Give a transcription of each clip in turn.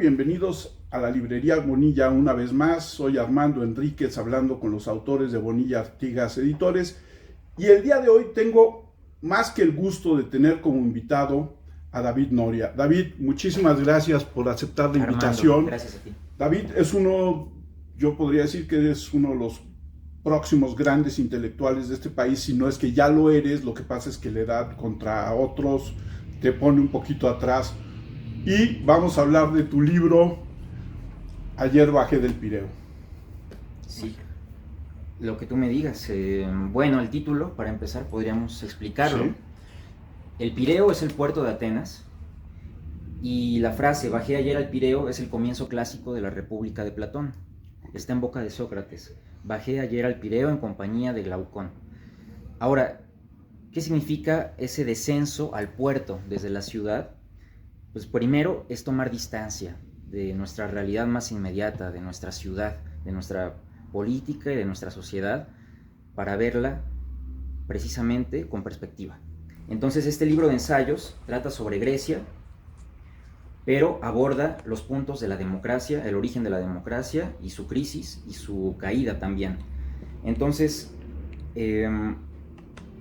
Bienvenidos a la librería Bonilla una vez más. Soy Armando Enríquez hablando con los autores de Bonilla Artigas Editores y el día de hoy tengo más que el gusto de tener como invitado a David Noria. David, muchísimas gracias por aceptar la invitación. Armando, gracias a ti. David es yo podría decir que es uno de los próximos grandes intelectuales de este país, si no es que ya lo eres. Lo que pasa es que la edad contra otros te pone un poquito atrás. Y vamos a hablar de tu libro, Ayer bajé del Pireo. Sí, lo que tú me digas. Bueno, el título, para empezar, podríamos explicarlo. ¿Sí? El Pireo es el puerto de Atenas, y la frase, bajé ayer al Pireo, es el comienzo clásico de la República de Platón. Está en boca de Sócrates. Bajé ayer al Pireo en compañía de Glaucón. Ahora, ¿qué significa ese descenso al puerto desde la ciudad? Pues primero es tomar distancia de nuestra realidad más inmediata, de nuestra ciudad, de nuestra política y de nuestra sociedad, para verla precisamente con perspectiva. Entonces este libro de ensayos trata sobre Grecia, pero aborda los puntos de la democracia, el origen de la democracia y su crisis y su caída también. Entonces, en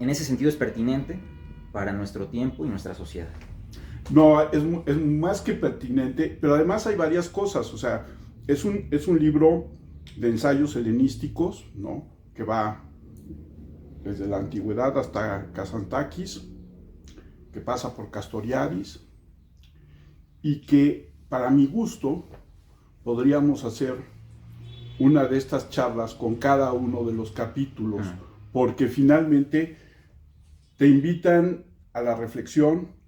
ese sentido es pertinente para nuestro tiempo y nuestra sociedad. No, es más que pertinente, pero además hay varias cosas. O sea, es un libro de ensayos helenísticos, ¿no? Que va desde la antigüedad hasta Kazantzakis, que pasa por Castoriadis, y que para mi gusto podríamos hacer una de estas charlas con cada uno de los capítulos, porque finalmente te invitan a la reflexión.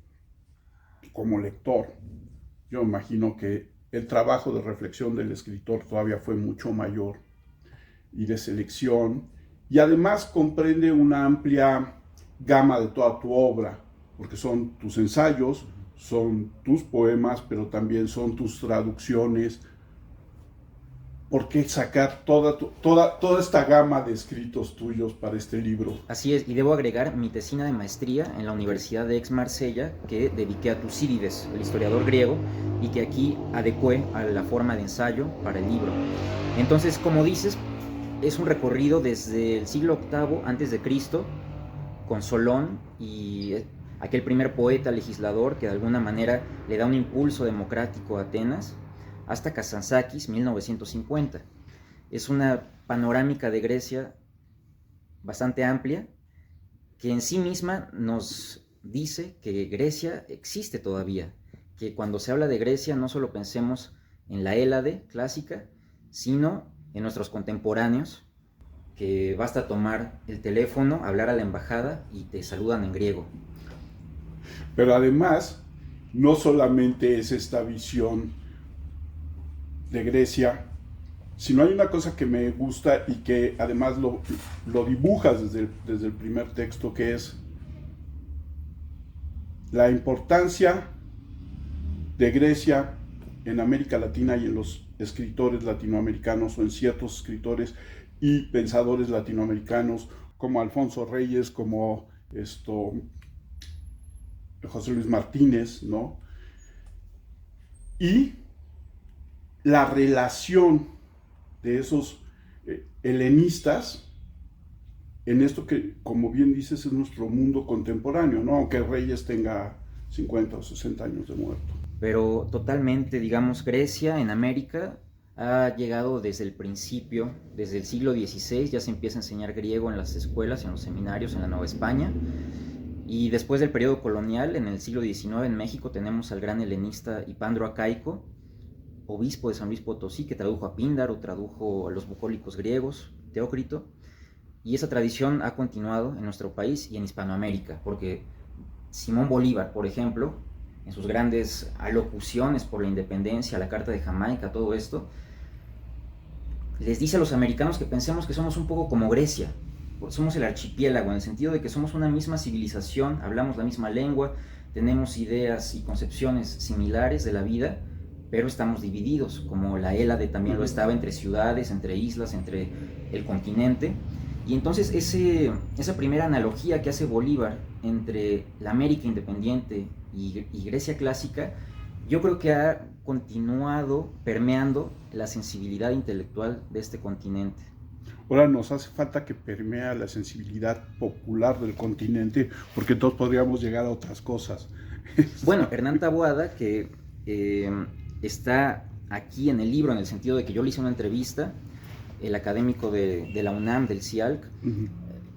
Como lector, yo imagino que el trabajo de reflexión del escritor todavía fue mucho mayor, y de selección, y además comprende una amplia gama de toda tu obra, porque son tus ensayos, son tus poemas, pero también son tus traducciones. ¿Por qué sacar toda esta gama de escritos tuyos para este libro? Así es, y debo agregar mi tesina de maestría en la Universidad de Aix-Marsella, que dediqué a Tucídides, el historiador griego, y que aquí adecué a la forma de ensayo para el libro. Entonces, como dices, es un recorrido desde el siglo VIII a.C., con Solón y aquel primer poeta legislador que de alguna manera le da un impulso democrático a Atenas, hasta Kazantzakis, 1950. Es una panorámica de Grecia bastante amplia, que en sí misma nos dice que Grecia existe todavía, que cuando se habla de Grecia no solo pensemos en la Hélade clásica, sino en nuestros contemporáneos, que basta tomar el teléfono, hablar a la embajada y te saludan en griego. Pero además, no solamente es esta visión de Grecia, sino hay una cosa que me gusta y que además lo dibujas desde el primer texto, que es la importancia de Grecia en América Latina y en los escritores latinoamericanos, o en ciertos escritores y pensadores latinoamericanos como Alfonso Reyes, como José Luis Martínez, ¿no? Y la relación de esos helenistas en esto que, como bien dices, es nuestro mundo contemporáneo, ¿no? Aunque Reyes tenga 50 o 60 años de muerto. Pero totalmente, digamos, Grecia en América ha llegado desde el principio, desde el siglo XVI, ya se empieza a enseñar griego en las escuelas, en los seminarios, en la Nueva España. Y después del periodo colonial, en el siglo XIX en México, tenemos al gran helenista Hipandro Acaico, obispo de San Luis Potosí, que tradujo a Píndaro, tradujo a los bucólicos griegos, Teócrito, y esa tradición ha continuado en nuestro país y en Hispanoamérica, porque Simón Bolívar, por ejemplo, en sus grandes alocuciones por la independencia, la Carta de Jamaica, todo esto, les dice a los americanos que pensemos que somos un poco como Grecia, somos el archipiélago, en el sentido de que somos una misma civilización, hablamos la misma lengua, tenemos ideas y concepciones similares de la vida, pero estamos divididos, como la Hélade también lo estaba, entre ciudades, entre islas, entre el continente. Y entonces esa primera analogía que hace Bolívar entre la América independiente y Grecia clásica Yo creo que ha continuado permeando la sensibilidad intelectual de este continente. Ahora nos hace falta que permea la sensibilidad popular del continente, porque todos podríamos llegar a otras cosas. Bueno, Hernán Taboada, que está aquí en el libro, en el sentido de que yo le hice una entrevista, el académico de la UNAM, del CIALC,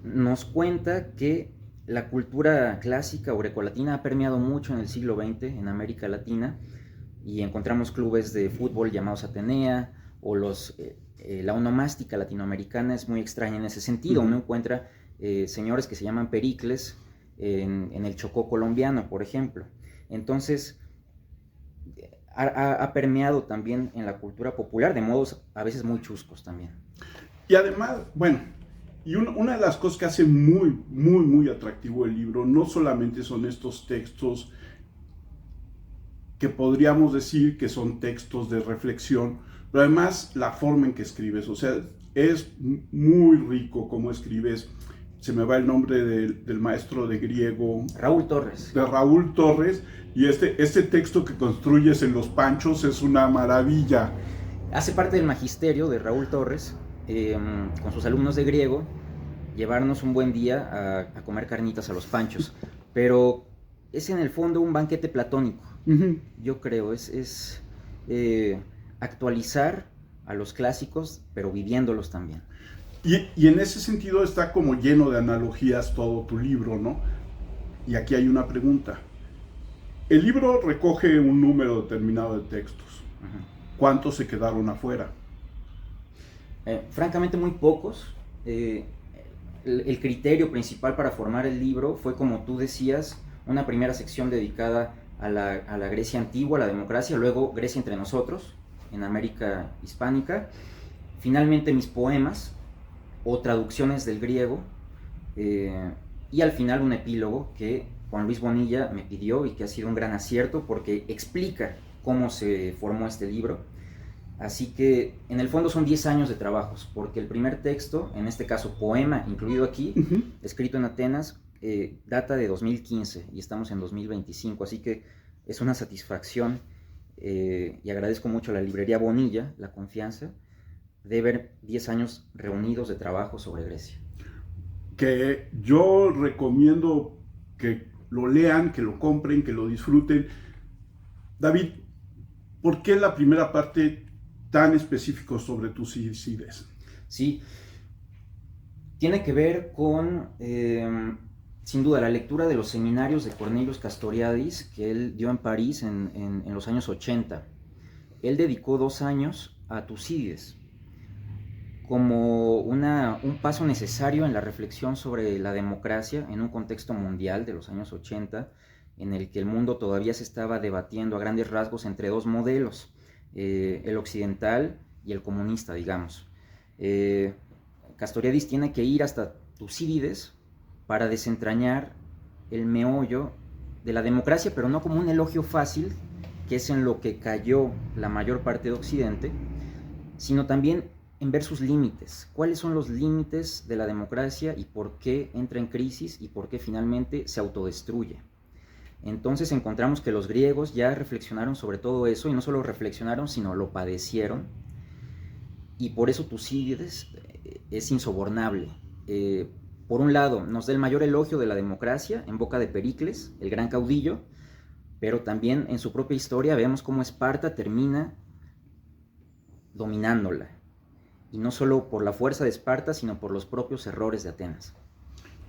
nos cuenta que la cultura clásica o grecolatina ha permeado mucho en el siglo XX en América Latina, y encontramos clubes de fútbol llamados Atenea, o la onomástica latinoamericana es muy extraña en ese sentido. Uno encuentra señores que se llaman Pericles en el Chocó colombiano, por ejemplo. Entonces, ha permeado también en la cultura popular, de modos a veces muy chuscos también. Y además, bueno, una de las cosas que hace muy, muy, muy atractivo el libro, no solamente son estos textos que podríamos decir que son textos de reflexión, pero además la forma en que escribes, o sea, es muy rico cómo escribes. Se me va el nombre del maestro de griego. Raúl Torres. De Raúl Torres, y este texto que construyes en Los Panchos es una maravilla. Hace parte del magisterio de Raúl Torres, con sus alumnos de griego, llevarnos un buen día a comer carnitas a Los Panchos, pero es en el fondo un banquete platónico. Yo creo, es actualizar a los clásicos, pero viviéndolos también. Y en ese sentido está como lleno de analogías todo tu libro, ¿no? Y aquí hay una pregunta. El libro recoge un número determinado de textos. ¿Cuántos se quedaron afuera? Francamente muy pocos. El criterio principal para formar el libro fue, como tú decías, una primera sección dedicada a la Grecia antigua, a la democracia, luego Grecia entre nosotros, en América hispánica, finalmente mis poemas o traducciones del griego, y al final un epílogo que Juan Luis Bonilla me pidió y que ha sido un gran acierto porque explica cómo se formó este libro. Así que en el fondo son 10 años de trabajos, porque el primer texto, en este caso poema incluido aquí, escrito en Atenas, data de 2015 y estamos en 2025, así que es una satisfacción, y agradezco mucho a la librería Bonilla la confianza de ver 10 años reunidos de trabajo sobre Grecia. Que yo recomiendo que lo lean, que lo compren, que lo disfruten. David, ¿por qué la primera parte tan específico sobre Tucídides? Sí, tiene que ver con, sin duda, la lectura de los seminarios de Cornelius Castoriadis que él dio en París en los años 80. Él dedicó 2 años a Tucídides como un paso necesario en la reflexión sobre la democracia en un contexto mundial de los años 80, en el que el mundo todavía se estaba debatiendo a grandes rasgos entre dos modelos, el occidental y el comunista, digamos. Castoriadis tiene que ir hasta Tucídides para desentrañar el meollo de la democracia, pero no como un elogio fácil, que es en lo que cayó la mayor parte de Occidente, sino también en ver sus límites. ¿Cuáles son los límites de la democracia y por qué entra en crisis y por qué finalmente se autodestruye? Entonces encontramos que los griegos ya reflexionaron sobre todo eso, y no solo reflexionaron, sino lo padecieron, y por eso Tucídides es insobornable. Por un lado, nos da el mayor elogio de la democracia en boca de Pericles, el gran caudillo, pero también en su propia historia vemos cómo Esparta termina dominándola. Y no solo por la fuerza de Esparta, sino por los propios errores de Atenas.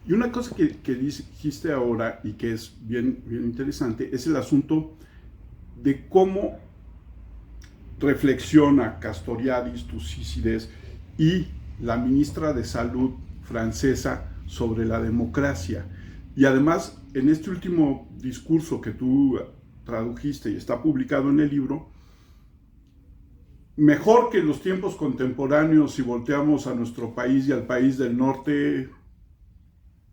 Y una cosa que dijiste ahora y que es bien, bien interesante es el asunto de cómo reflexiona Castoriadis, Tucídides y la ministra de Salud francesa sobre la democracia. Y además, en este último discurso que tú tradujiste y está publicado en el libro, mejor que en los tiempos contemporáneos, si volteamos a nuestro país y al país del norte,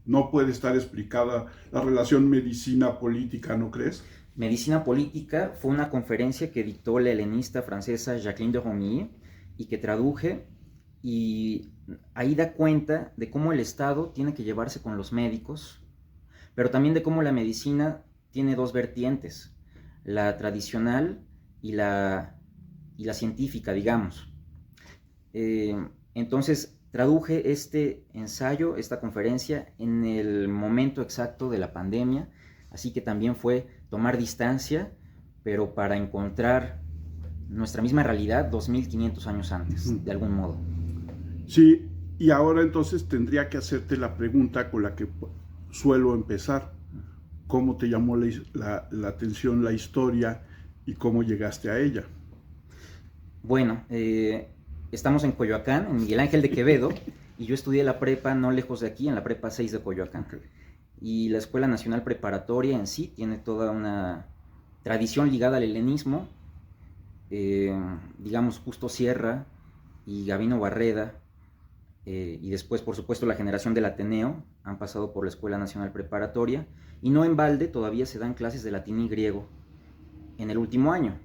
no puede estar explicada la relación medicina-política, ¿no crees? Medicina política fue una conferencia que dictó la helenista francesa Jacqueline de Romilly y que traduje, y ahí da cuenta de cómo el Estado tiene que llevarse con los médicos, pero también de cómo la medicina tiene dos vertientes: la tradicional y la científica, digamos. Entonces, traduje este ensayo, esta conferencia, en el momento exacto de la pandemia, así que también fue tomar distancia, pero para encontrar nuestra misma realidad 2500 años antes, de algún modo. Sí, y ahora entonces tendría que hacerte la pregunta con la que suelo empezar. ¿Cómo te llamó la atención la historia y cómo llegaste a ella? Bueno, estamos en Coyoacán, en Miguel Ángel de Quevedo, y yo estudié la prepa no lejos de aquí, en la prepa 6 de Coyoacán. Okay. Y la Escuela Nacional Preparatoria en sí tiene toda una tradición ligada al helenismo. Digamos, Justo Sierra y Gabino Barreda, y después, por supuesto, la generación del Ateneo, han pasado por la Escuela Nacional Preparatoria, y no en balde todavía se dan clases de latín y griego en el último año,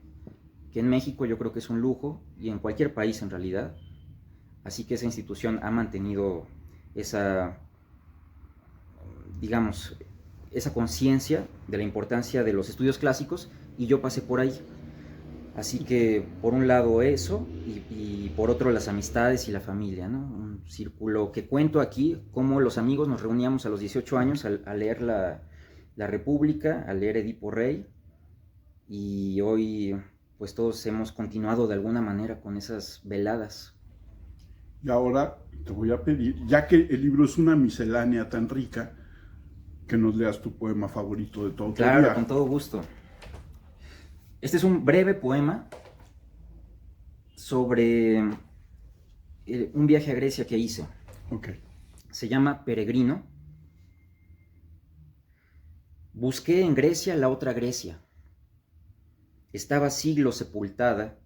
que en México yo creo que es un lujo, y en cualquier país en realidad. Así que esa institución ha mantenido esa, digamos, esa conciencia de la importancia de los estudios clásicos, y yo pasé por ahí. Así que por un lado eso, y por otro las amistades y la familia, ¿no? Un círculo que cuento aquí, cómo los amigos nos reuníamos a los 18 años a leer la República, a leer Edipo Rey, y hoy pues todos hemos continuado de alguna manera con esas veladas. Y ahora te voy a pedir, ya que el libro es una miscelánea tan rica, que nos leas tu poema favorito de todo. Claro, con todo gusto. Este es un breve poema sobre un viaje a Grecia que hice. Okay. Se llama Peregrino. Busqué en Grecia la otra Grecia. Estaba siglos sepultada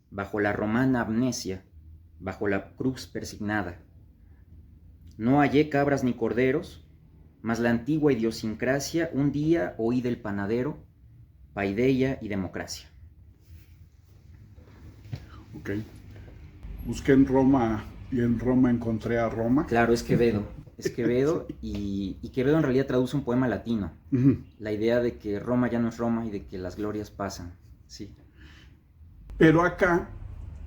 bajo la romana amnesia, bajo la cruz persignada. No hallé cabras ni corderos, mas la antigua idiosincrasia un día oí del panadero, paideia y democracia. Ok. Busqué en Roma y en Roma encontré a Roma. Claro, es Quevedo. Es Quevedo y Quevedo en realidad traduce un poema latino. Uh-huh. La idea de que Roma ya no es Roma y de que las glorias pasan. Sí. Pero acá,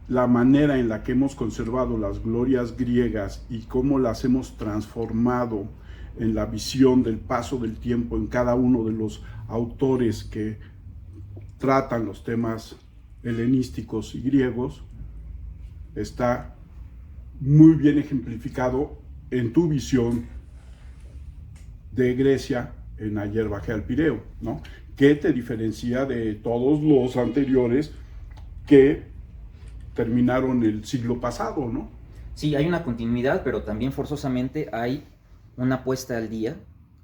la manera en la que hemos conservado las glorias griegas y cómo las hemos transformado en la visión del paso del tiempo en cada uno de los autores que tratan los temas helenísticos y griegos, está muy bien ejemplificado en tu visión de Grecia en Ayer bajé al Pireo, ¿no? Que te diferencia de todos los anteriores que terminaron el siglo pasado, ¿no? Sí, hay una continuidad, pero también forzosamente hay una puesta al día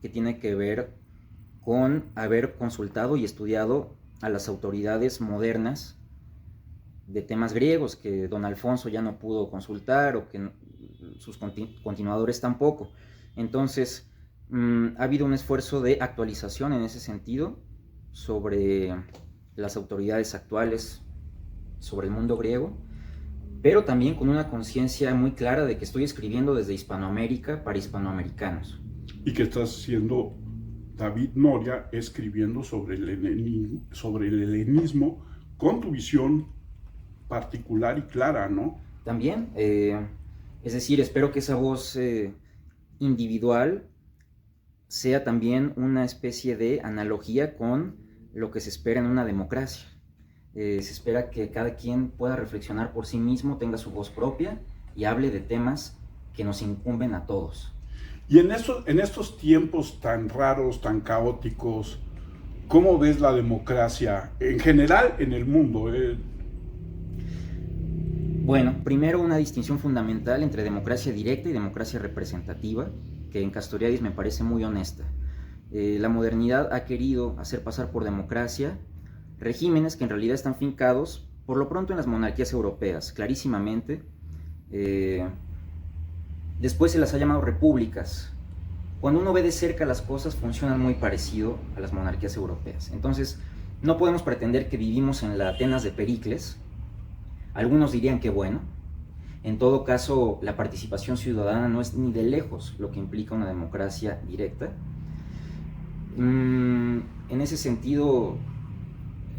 que tiene que ver con haber consultado y estudiado a las autoridades modernas de temas griegos que don Alfonso ya no pudo consultar o que sus continuadores tampoco. Entonces, ha habido un esfuerzo de actualización en ese sentido sobre las autoridades actuales, sobre el mundo griego, pero también con una conciencia muy clara de que estoy escribiendo desde Hispanoamérica para hispanoamericanos. Y que estás siendo David Noria escribiendo sobre el helenismo con tu visión particular y clara, ¿no? También, es decir, espero que esa voz individual sea también una especie de analogía con lo que se espera en una democracia. Se espera que cada quien pueda reflexionar por sí mismo, tenga su voz propia y hable de temas que nos incumben a todos. Y en estos tiempos tan raros, tan caóticos, ¿cómo ves la democracia en general en el mundo? Bueno, primero una distinción fundamental entre democracia directa y democracia representativa, que en Castoriadis me parece muy honesta. La modernidad ha querido hacer pasar por democracia regímenes que en realidad están fincados, por lo pronto, en las monarquías europeas, clarísimamente. Después se las ha llamado repúblicas. Cuando uno ve de cerca las cosas, funcionan muy parecido a las monarquías europeas. Entonces, no podemos pretender que vivimos en la Atenas de Pericles. Algunos dirían que bueno. En todo caso, la participación ciudadana no es ni de lejos lo que implica una democracia directa. En ese sentido,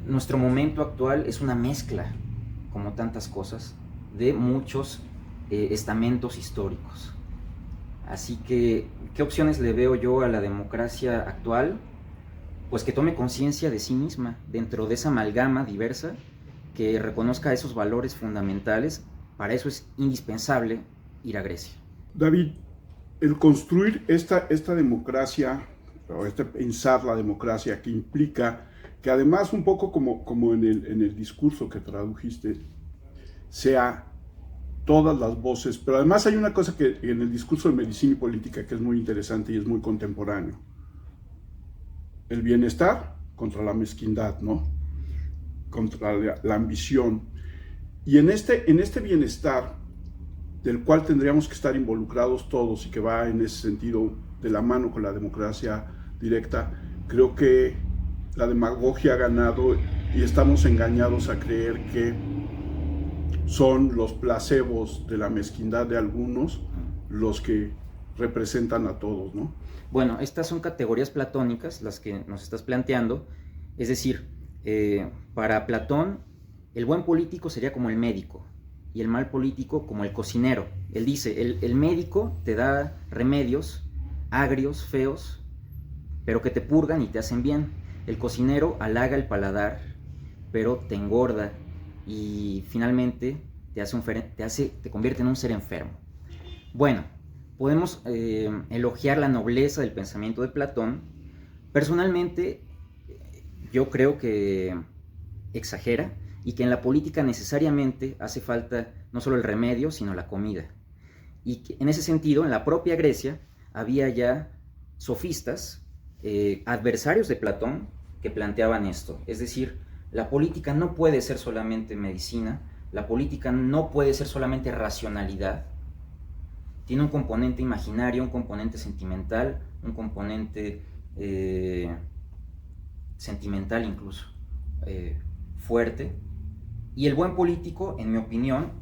nuestro momento actual es una mezcla, como tantas cosas, de muchos estamentos históricos. Así que, ¿qué opciones le veo yo a la democracia actual? Pues que tome conciencia de sí misma, dentro de esa amalgama diversa, que reconozca esos valores fundamentales. Para eso es indispensable ir a Grecia. David, el construir esta democracia, o pensar la democracia, que implica que además un poco como en el discurso que tradujiste, sea todas las voces, pero además hay una cosa que en el discurso de medicina y política que es muy interesante y es muy contemporáneo. El bienestar contra la mezquindad, ¿no? Contra la ambición. Y en este bienestar, del cual tendríamos que estar involucrados todos y que va en ese sentido de la mano con la democracia directa, creo que la demagogia ha ganado y estamos engañados a creer que son los placebos de la mezquindad de algunos los que representan a todos, ¿no? Bueno, estas son categorías platónicas las que nos estás planteando, es decir, para Platón el buen político sería como el médico y el mal político como el cocinero. Él dice, el médico te da remedios agrios, feos, pero que te purgan y te hacen bien. El cocinero halaga el paladar, pero te engorda y finalmente te convierte en un ser enfermo. Bueno, podemos elogiar la nobleza del pensamiento de Platón. Personalmente, yo creo que exagera y que en la política necesariamente hace falta no solo el remedio, sino la comida. Y que en ese sentido, en la propia Grecia, había ya sofistas, adversarios de Platón, que planteaban esto. Es decir, la política no puede ser solamente medicina, la política no puede ser solamente racionalidad. Tiene un componente imaginario, un componente sentimental, un componente sentimental incluso, fuerte. Y el buen político, en mi opinión,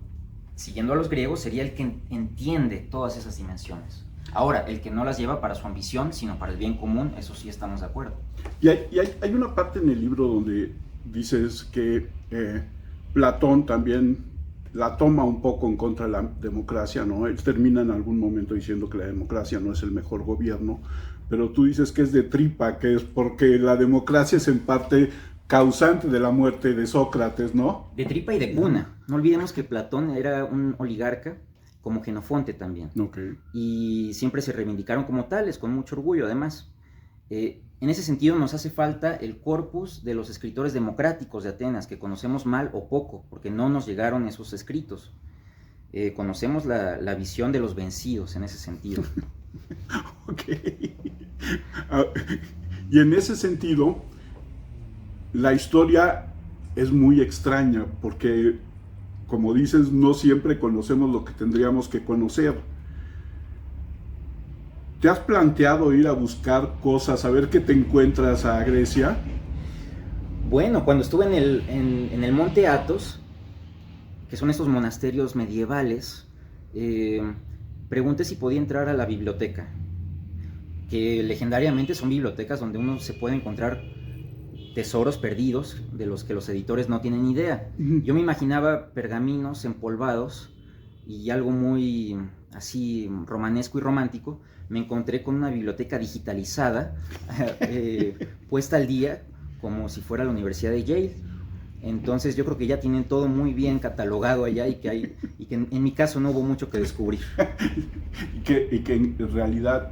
siguiendo a los griegos, sería el que entiende todas esas dimensiones. Ahora, el que no las lleva para su ambición, sino para el bien común, eso sí estamos de acuerdo. Y hay una parte en el libro donde dices que Platón también la toma un poco en contra de la democracia, ¿no? Él termina en algún momento diciendo que la democracia no es el mejor gobierno, pero tú dices que es de tripa, que es porque la democracia es en parte causante de la muerte de Sócrates, ¿no? De tripa y de cuna. No olvidemos que Platón era un oligarca, como Jenofonte también. Okay. Y siempre se reivindicaron como tales, con mucho orgullo además. En ese sentido nos hace falta el corpus de los escritores democráticos de Atenas, que conocemos mal o poco, porque no nos llegaron esos escritos. Conocemos la visión de los vencidos en ese sentido. Ok. Y en ese sentido, la historia es muy extraña, porque, como dices, no siempre conocemos lo que tendríamos que conocer. ¿Te has planteado ir a buscar cosas, a ver qué te encuentras a Grecia? Bueno, cuando estuve en el monte Athos, que son estos monasterios medievales, pregunté si podía entrar a la biblioteca, que legendariamente son bibliotecas donde uno se puede encontrar tesoros perdidos de los que los editores no tienen idea. Yo me imaginaba pergaminos empolvados y algo muy así romanesco y romántico. Me encontré con una biblioteca digitalizada, puesta al día, como si fuera la Universidad de Yale. Entonces yo creo que ya tienen todo muy bien catalogado allá y que en mi caso no hubo mucho que descubrir. y que en realidad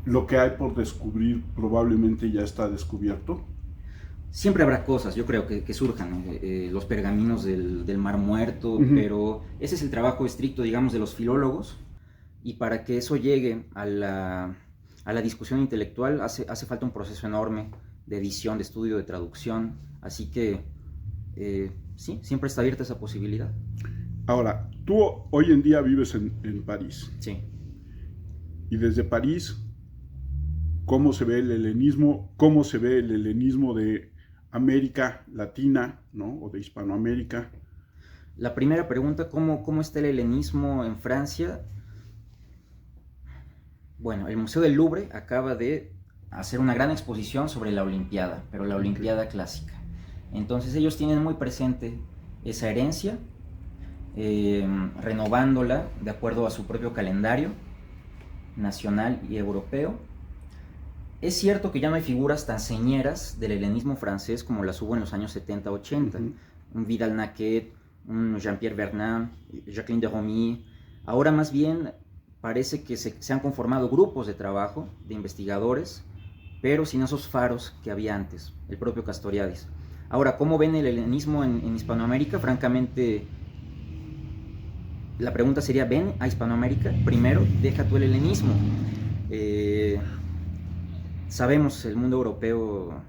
lo que hay por descubrir probablemente ya está descubierto. Siempre habrá cosas, yo creo, que surjan, los pergaminos del Mar Muerto, pero ese es el trabajo estricto, digamos, de los filólogos. Y para que eso llegue a la discusión intelectual hace falta un proceso enorme de edición, de estudio, de traducción. Así que sí, siempre está abierta esa posibilidad. Ahora, tú hoy en día vives en París. Sí. Y desde París, ¿cómo se ve el helenismo? ¿Cómo se ve el helenismo de América Latina, ¿no? O de Hispanoamérica? La primera pregunta, ¿cómo está el helenismo en Francia? Bueno, el Museo del Louvre acaba de hacer una gran exposición sobre la Olimpiada, pero la Olimpiada clásica. Entonces ellos tienen muy presente esa herencia, renovándola de acuerdo a su propio calendario nacional y europeo. Es cierto que ya no hay figuras tan señeras del helenismo francés como las hubo en los años 70-80. Un Vidal-Naquet, un Jean-Pierre Vernant, Jacqueline de Romilly. Ahora más bien parece que se han conformado grupos de trabajo, de investigadores, pero sin esos faros que había antes, el propio Castoriadis. Ahora, ¿cómo ven el helenismo en Hispanoamérica? Francamente, la pregunta sería, ¿ven a Hispanoamérica? Primero, deja tú el helenismo. Sabemos el mundo europeo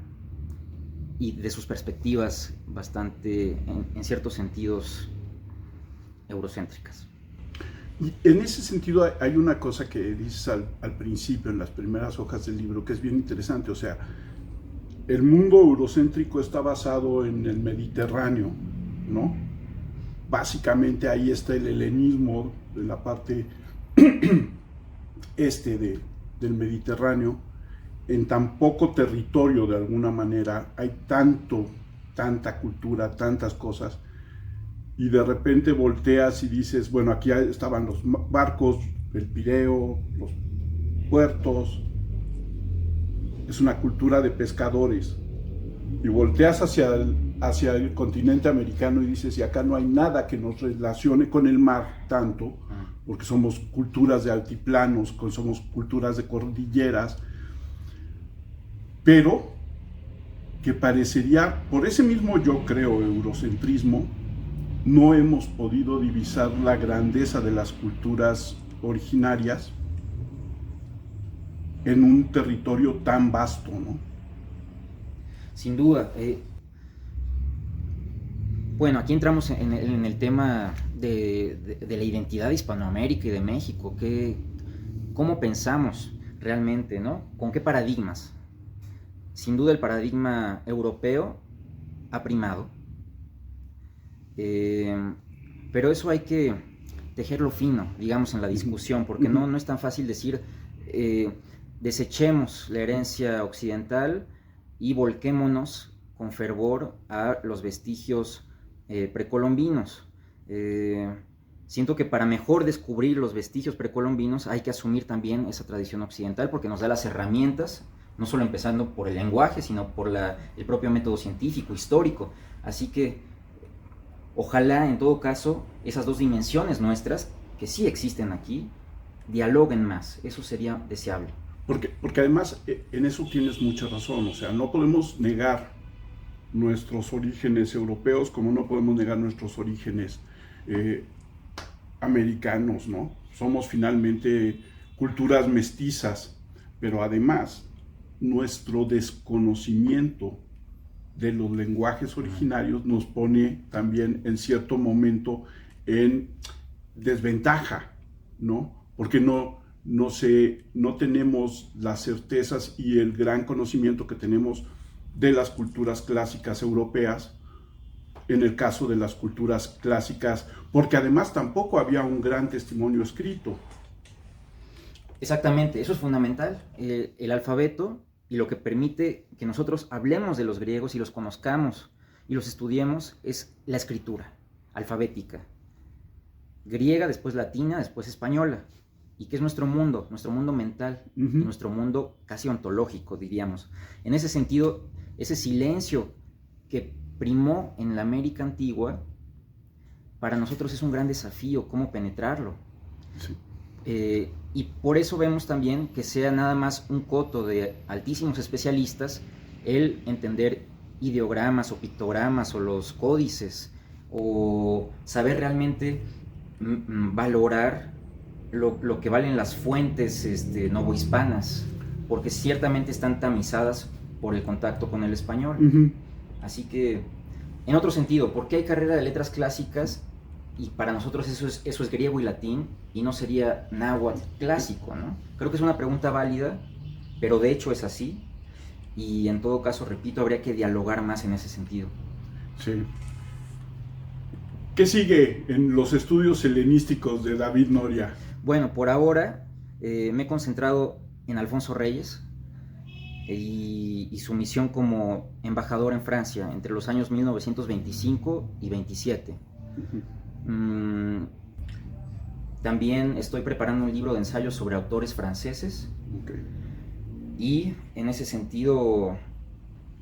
y de sus perspectivas bastante, en ciertos sentidos, eurocéntricas. Y en ese sentido hay una cosa que dices al principio, en las primeras hojas del libro, que es bien interesante. O sea, el mundo eurocéntrico está basado en el Mediterráneo, ¿no? Básicamente ahí está el helenismo de la parte del Mediterráneo. En tan poco territorio, de alguna manera, hay tanta cultura, tantas cosas, y de repente volteas y dices, bueno, aquí estaban los barcos, el Pireo, los puertos, es una cultura de pescadores, y volteas hacia el continente americano y dices, y acá no hay nada que nos relacione con el mar tanto, porque somos culturas de altiplanos, somos culturas de cordilleras, pero que parecería, por ese mismo, yo creo, eurocentrismo, no hemos podido divisar la grandeza de las culturas originarias en un territorio tan vasto, ¿no? Sin duda. Bueno, aquí entramos en el tema de la identidad de Hispanoamérica y de México. ¿Cómo pensamos realmente, ¿no? ¿Con qué paradigmas? Sin duda el paradigma europeo ha primado, pero eso hay que tejerlo fino, digamos, en la discusión, porque no es tan fácil decir desechemos la herencia occidental y volquémonos con fervor a los vestigios precolombinos. Siento que para mejor descubrir los vestigios precolombinos hay que asumir también esa tradición occidental, porque nos da las herramientas, no solo empezando por el lenguaje, sino por el propio método científico, histórico. Así que ojalá, en todo caso, esas dos dimensiones nuestras, que sí existen aquí, dialoguen más. Eso sería deseable. Porque además en eso tienes mucha razón. O sea, no podemos negar nuestros orígenes europeos como no podemos negar nuestros orígenes americanos, ¿no? Somos finalmente culturas mestizas, pero además nuestro desconocimiento de los lenguajes originarios nos pone también en cierto momento en desventaja, ¿no? Porque no tenemos las certezas y el gran conocimiento que tenemos de las culturas clásicas europeas, en el caso de las culturas clásicas, porque además tampoco había un gran testimonio escrito. Exactamente, eso es fundamental. El alfabeto y lo que permite que nosotros hablemos de los griegos y los conozcamos y los estudiemos es la escritura alfabética. Griega, después latina, después española. ¿Y qué es nuestro mundo? Nuestro mundo mental, nuestro mundo casi ontológico, diríamos. En ese sentido, ese silencio que primó en la América antigua, para nosotros es un gran desafío, cómo penetrarlo. Sí. Y por eso vemos también que sea nada más un coto de altísimos especialistas el entender ideogramas o pictogramas o los códices, o saber realmente valorar lo que valen las fuentes novohispanas, porque ciertamente están tamizadas por el contacto con el español. Así que, en otro sentido, ¿por qué hay carrera de letras clásicas? Y para nosotros eso es griego y latín, y no sería náhuatl clásico, ¿no? Creo que es una pregunta válida, pero de hecho es así, y en todo caso, repito, habría que dialogar más en ese sentido. Sí. ¿Qué sigue en los estudios helenísticos de David Noria? Bueno, por ahora me he concentrado en Alfonso Reyes. y su misión como embajador en Francia entre los años 1925 y 27. También estoy preparando un libro de ensayos sobre autores franceses. Y en ese sentido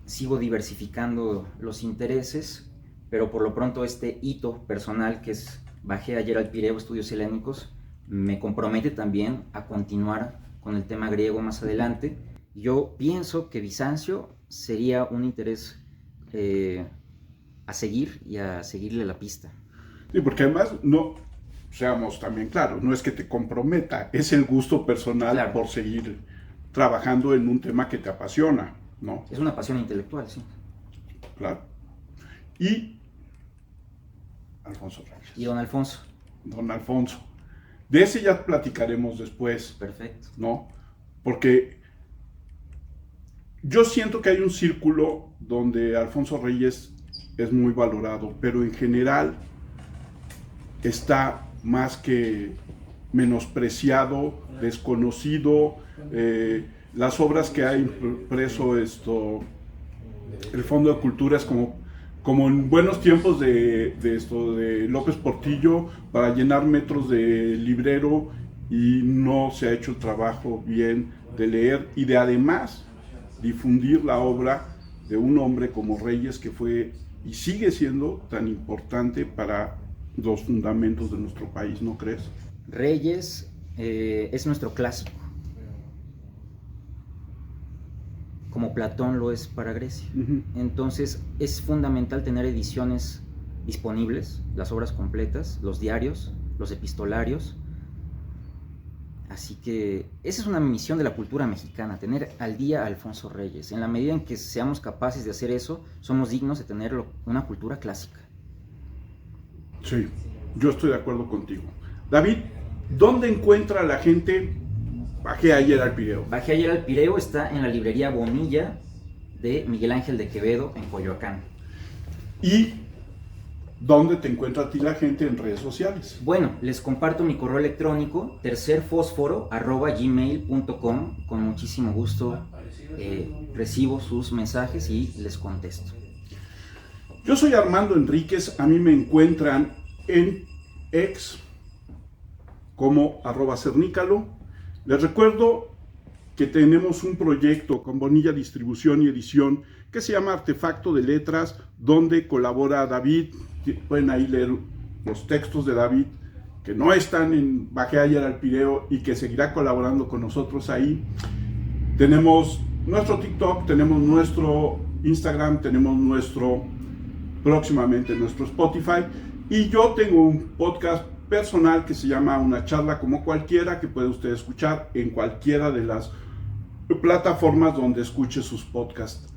sigo diversificando los intereses, pero por lo pronto este hito personal que es Bajé ayer al Pireo, Estudios Helénicos, me compromete también a continuar con el tema griego más adelante. Yo pienso que Bizancio sería un interés a seguir y a seguirle la pista. Sí, porque además, no, seamos también claros, no es que te comprometa, es el gusto personal, claro, por seguir trabajando en un tema que te apasiona, ¿no? Es una pasión intelectual, sí. Claro. Y Alfonso Reyes. Y don Alfonso. Don Alfonso. De ese ya platicaremos después. Perfecto. ¿No? Porque yo siento que hay un círculo donde Alfonso Reyes es muy valorado, pero en general está más que menospreciado, desconocido. Las obras que ha impreso el Fondo de Cultura es como en buenos tiempos de López Portillo, para llenar metros de librero, y no se ha hecho el trabajo bien de leer y de además difundir la obra de un hombre como Reyes, que fue y sigue siendo tan importante para los fundamentos de nuestro país, ¿no crees? Reyes es nuestro clásico, como Platón lo es para Grecia. Entonces es fundamental tener ediciones disponibles, las obras completas, los diarios, los epistolarios. Así que esa es una misión de la cultura mexicana, tener al día a Alfonso Reyes. En la medida en que seamos capaces de hacer eso, somos dignos de tener una cultura clásica. Sí, yo estoy de acuerdo contigo. David, ¿dónde encuentra la gente Bajé ayer al Pireo? Bajé ayer al Pireo está en la librería Bonilla de Miguel Ángel de Quevedo, en Coyoacán. ¿Y dónde te encuentra a ti la gente en redes sociales? Bueno, les comparto mi correo electrónico, tercerfósforo@gmail.com. Con muchísimo gusto recibo sus mensajes y les contesto. Yo soy Armando Enríquez. A mí me encuentran en X como @cernícalo. Les recuerdo que tenemos un proyecto con Bonilla Distribución y Edición que se llama Artefacto de Letras, donde colabora David. Pueden ahí leer los textos de David, que no están en Bajé ayer al Pireo y que seguirá colaborando con nosotros ahí. Tenemos nuestro TikTok, tenemos nuestro Instagram, tenemos próximamente nuestro Spotify, y yo tengo un podcast personal que se llama Una Charla Como Cualquiera, que puede usted escuchar en cualquiera de las plataformas donde escuche sus podcasts.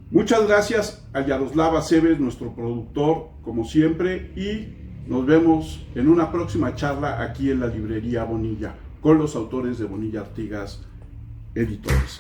Muchas gracias a Yaroslav Aceves, nuestro productor, como siempre, y nos vemos en una próxima charla aquí en la librería Bonilla, con los autores de Bonilla Artigas Editores.